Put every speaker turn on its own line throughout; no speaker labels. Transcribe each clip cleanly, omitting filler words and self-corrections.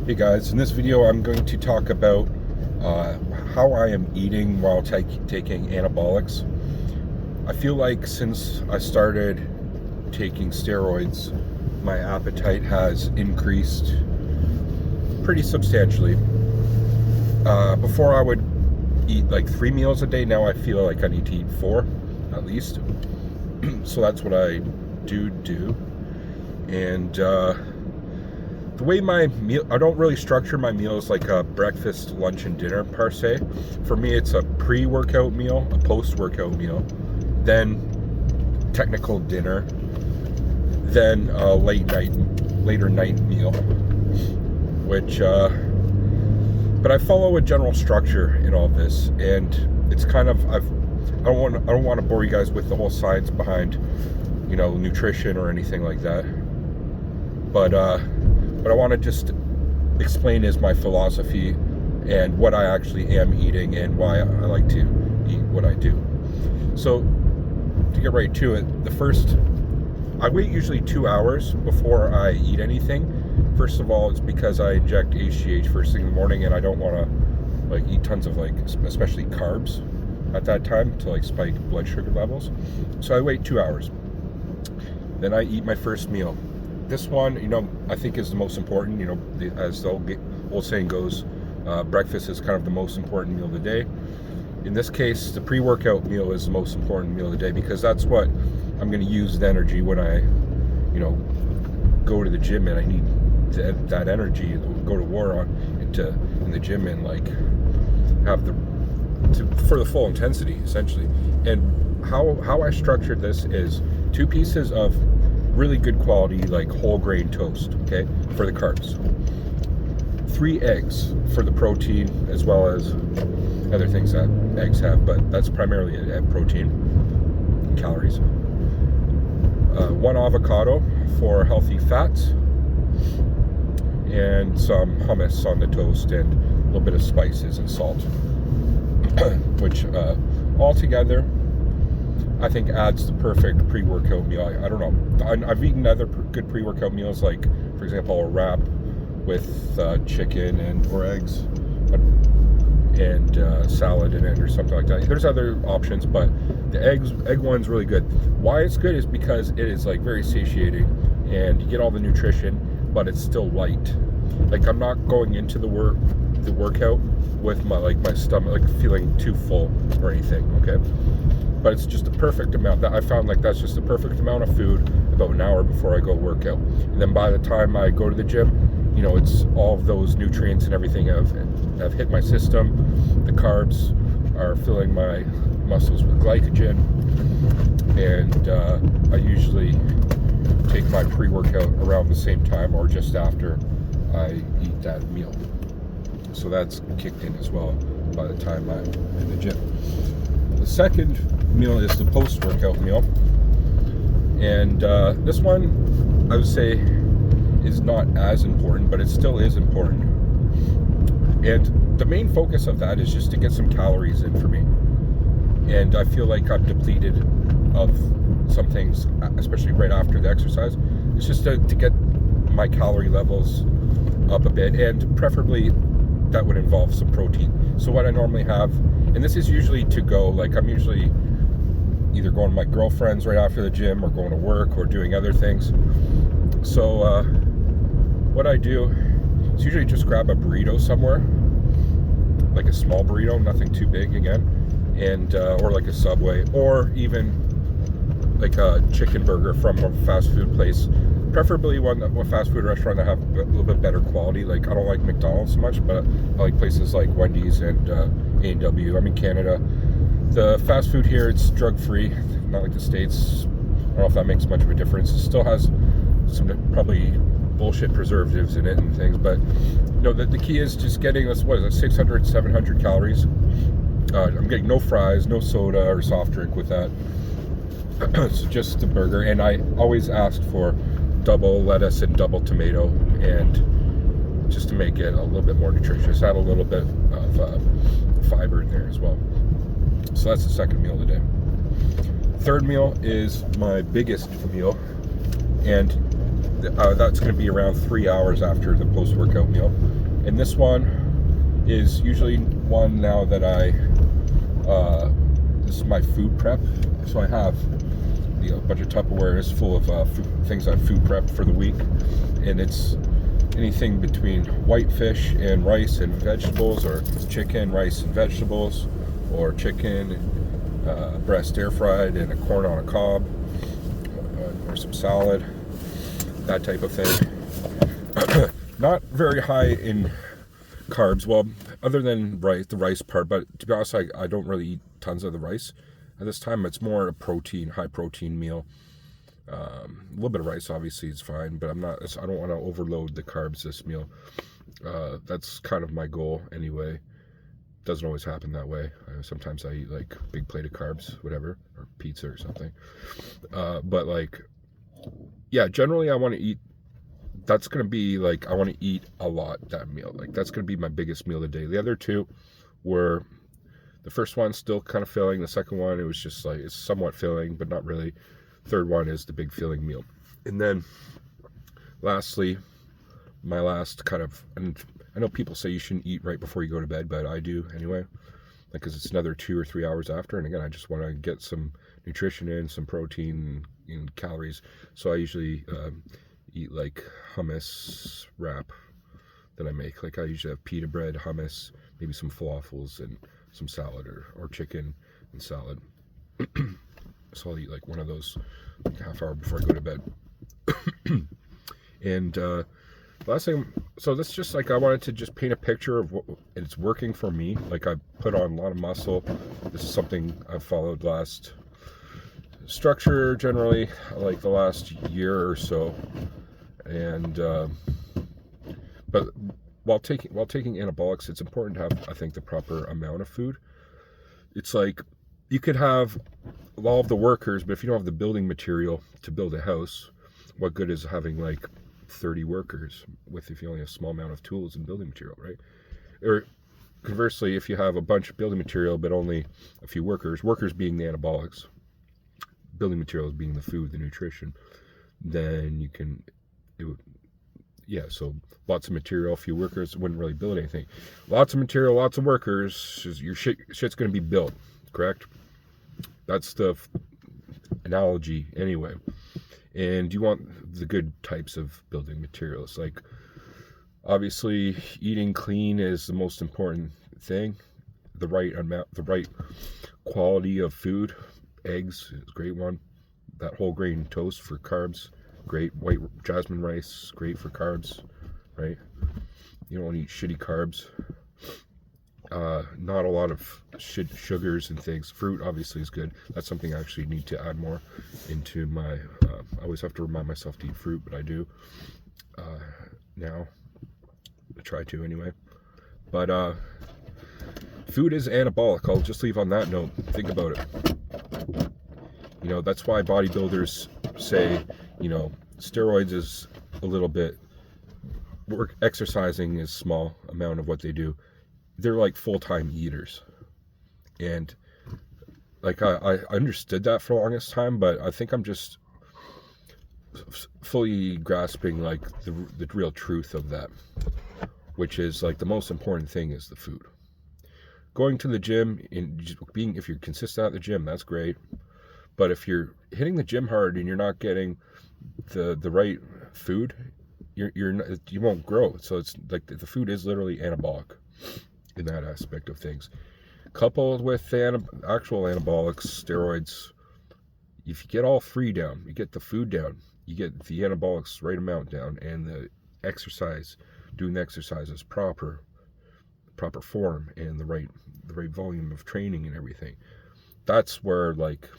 Hey guys, in this video I'm going to talk about how I am eating while taking anabolics. I feel like since I started taking steroids, my appetite has increased pretty substantially. Before I would eat like 3 meals a day, now I feel like I need to eat 4 at least. So that's what I do. And the way my meal, I don't really structure my meals like a breakfast, lunch, and dinner per se. For me, it's a pre-workout meal, a post-workout meal, then technical dinner, then a later night meal. But I follow a general structure in all this, and it's kind of I don't want to bore you guys with the whole science behind, nutrition or anything like that. But I want to just explain is my philosophy and what I actually am eating and why I like to eat what I do. So to get right to it, I wait usually 2 hours before I eat anything. First of all, it's because I inject HGH first thing in the morning, and I don't want to eat tons of especially carbs at that time to spike blood sugar levels. So I wait 2 hours. Then I eat my first meal. This one, I think is the most important. As the old saying goes, breakfast is kind of the most important meal of the day. In this case, the pre-workout meal is the most important meal of the day because that's what I'm going to use the energy when I, go to the gym, and I need that energy to go to war in the gym and for the full intensity essentially. And how I structured this is 2 pieces of really good quality whole grain toast, okay, for the carbs, 3 eggs for the protein, as well as other things that eggs have, but that's primarily egg protein, calories, 1 avocado for healthy fats, and some hummus on the toast, and a little bit of spices and salt, which all together I think adds the perfect pre-workout meal. I don't know. I've eaten other good pre-workout meals, for example, a wrap with chicken or eggs and salad in it or something like that. There's other options, but the egg one's really good. Why it's good is because it is very satiating, and you get all the nutrition, but it's still light. I'm not going into the workout with my stomach feeling too full or anything, okay? But it's just the perfect amount. That I found that's just the perfect amount of food about an hour before I go work out. And then by the time I go to the gym, it's all of those nutrients and everything have hit my system. The carbs are filling my muscles with glycogen, and I usually take my pre-workout around the same time or just after I eat that meal. So that's kicked in as well by the time I'm in the gym. The second meal is the post-workout meal, and this one I would say is not as important, but it still is important. And the main focus of that is just to get some calories in for me. And I feel like I'm depleted of some things, especially right after the exercise. It's just to get my calorie levels up a bit, and preferably that would involve some protein. So what I normally have, and this is usually to go, I'm usually either going to my girlfriend's right after the gym, or going to work, or doing other things. So what I do is usually just grab a burrito somewhere, a small burrito, nothing too big again, and or a Subway, or even a chicken burger from a fast food place, preferably one fast food restaurant that have a little bit better quality. I don't like McDonald's so much, but I like places like Wendy's and A&W. I'm in Canada. The fast food here, it's drug-free, not like the States. I don't know if that makes much of a difference. It still has some probably bullshit preservatives in it and things, but the key is just getting this, 600, 700 calories. I'm getting no fries, no soda or soft drink with that. So just the burger, and I always ask for double lettuce and double tomato, and just to make it a little bit more nutritious, add a little bit of fiber in there as well. So that's the second meal of the day. Third meal is my biggest meal, and that's going to be around 3 hours after the post-workout meal. And this one is usually one now that this is my food prep. So I have a bunch of Tupperwares full of things I food prep for the week, and it's anything between white fish and rice and vegetables, or chicken, rice and vegetables, or chicken breast air fried and a corn on a cob, or some salad, that type of thing. Not very high in carbs, well, other than rice, the rice part, but to be honest, I don't really eat tons of the rice at this time. It's more a high protein meal. A little bit of rice obviously is fine, but I don't want to overload the carbs this meal. That's kind of my goal anyway. Doesn't always happen that way. Sometimes I eat like a big plate of carbs, whatever, or pizza or something. But like, yeah, generally I want to eat, that's going to be like, I want to eat a lot that meal. Like that's going to be my biggest meal of the day. The other two were, the first one still kind of filling. The second one, it was just like, it's somewhat filling, but not really. Third one is the big filling meal. And then lastly, my last kind of, and I know people say you shouldn't eat right before you go to bed, but I do anyway, because it's another 2 or 3 hours after. And again, I just want to get some nutrition in, some protein and calories. So I usually eat like hummus wrap that I make. Like I usually have pita bread, hummus, maybe some falafels and some salad, or chicken and salad. So I'll eat like one of those like half hour before I go to bed. And last thing, so this just like, I wanted to just paint a picture of what it's working for me. Like I put on a lot of muscle. This is something I've followed last structure generally like the last year or so. And but while taking anabolics, it's important to have, I think, the proper amount of food. It's like you could have all of the workers, but if you don't have the building material to build a house, what good is having like 30 workers if you only have a small amount of tools and building material, right? Or conversely, if you have a bunch of building material but only a few workers being the anabolics, building materials being the food, the nutrition, then so lots of material, few workers wouldn't really build anything. Lots of material, lots of workers, your shit's going to be built, correct? That's the analogy anyway. And you want the good types of building materials. Like, obviously, eating clean is the most important thing. The right amount, the right quality of food. Eggs is a great one. That whole grain toast for carbs, great. White jasmine rice, great for carbs, right? You don't want to eat shitty carbs. Not a lot of sugars and things. Fruit obviously is good. That's something I actually need to add more into my, I always have to remind myself to eat fruit, but I do now. I try to anyway. But food is anabolic. I'll just leave on that note. Think about it. You know, that's why bodybuilders say, you know, steroids is a little bit, exercising is small amount of what they do. They're like full-time eaters. And like I understood that for the longest time, but I think I'm just fully grasping like the real truth of that, which is like the most important thing is the food. Going to the gym and just if you're consistent at the gym, that's great. But if you're hitting the gym hard and you're not getting the right food, you won't grow. So it's like the food is literally anabolic in that aspect of things. Coupled with actual anabolics, steroids, if you get all three down, you get the food down, you get the anabolics right amount down, and the exercise, doing the exercises proper form and the right volume of training and everything, that's where like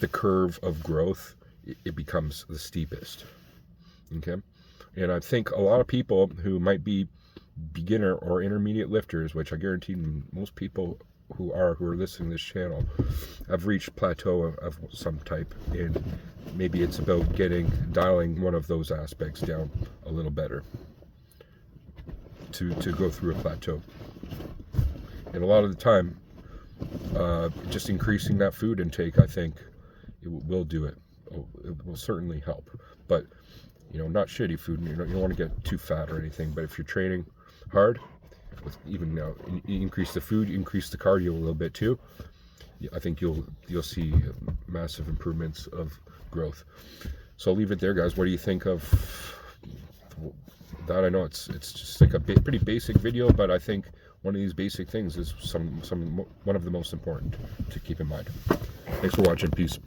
the curve of growth, it becomes the steepest. Okay? And I think a lot of people who might be beginner or intermediate lifters, which I guarantee most people who are listening to this channel have reached plateau of some type, and maybe it's about dialing one of those aspects down a little better to go through a plateau. And a lot of the time, just increasing that food intake, I think it will do it. It will certainly help. but you know, not shitty food. You don't want to get too fat or anything. But if you're training hard, with even increase the food, increase the cardio a little bit too, I think you'll see massive improvements of growth. So I'll leave it there, guys. What do you think of that? I know it's just like a pretty basic video, but I think one of these basic things is one of the most important to keep in mind. Thanks for watching. Peace.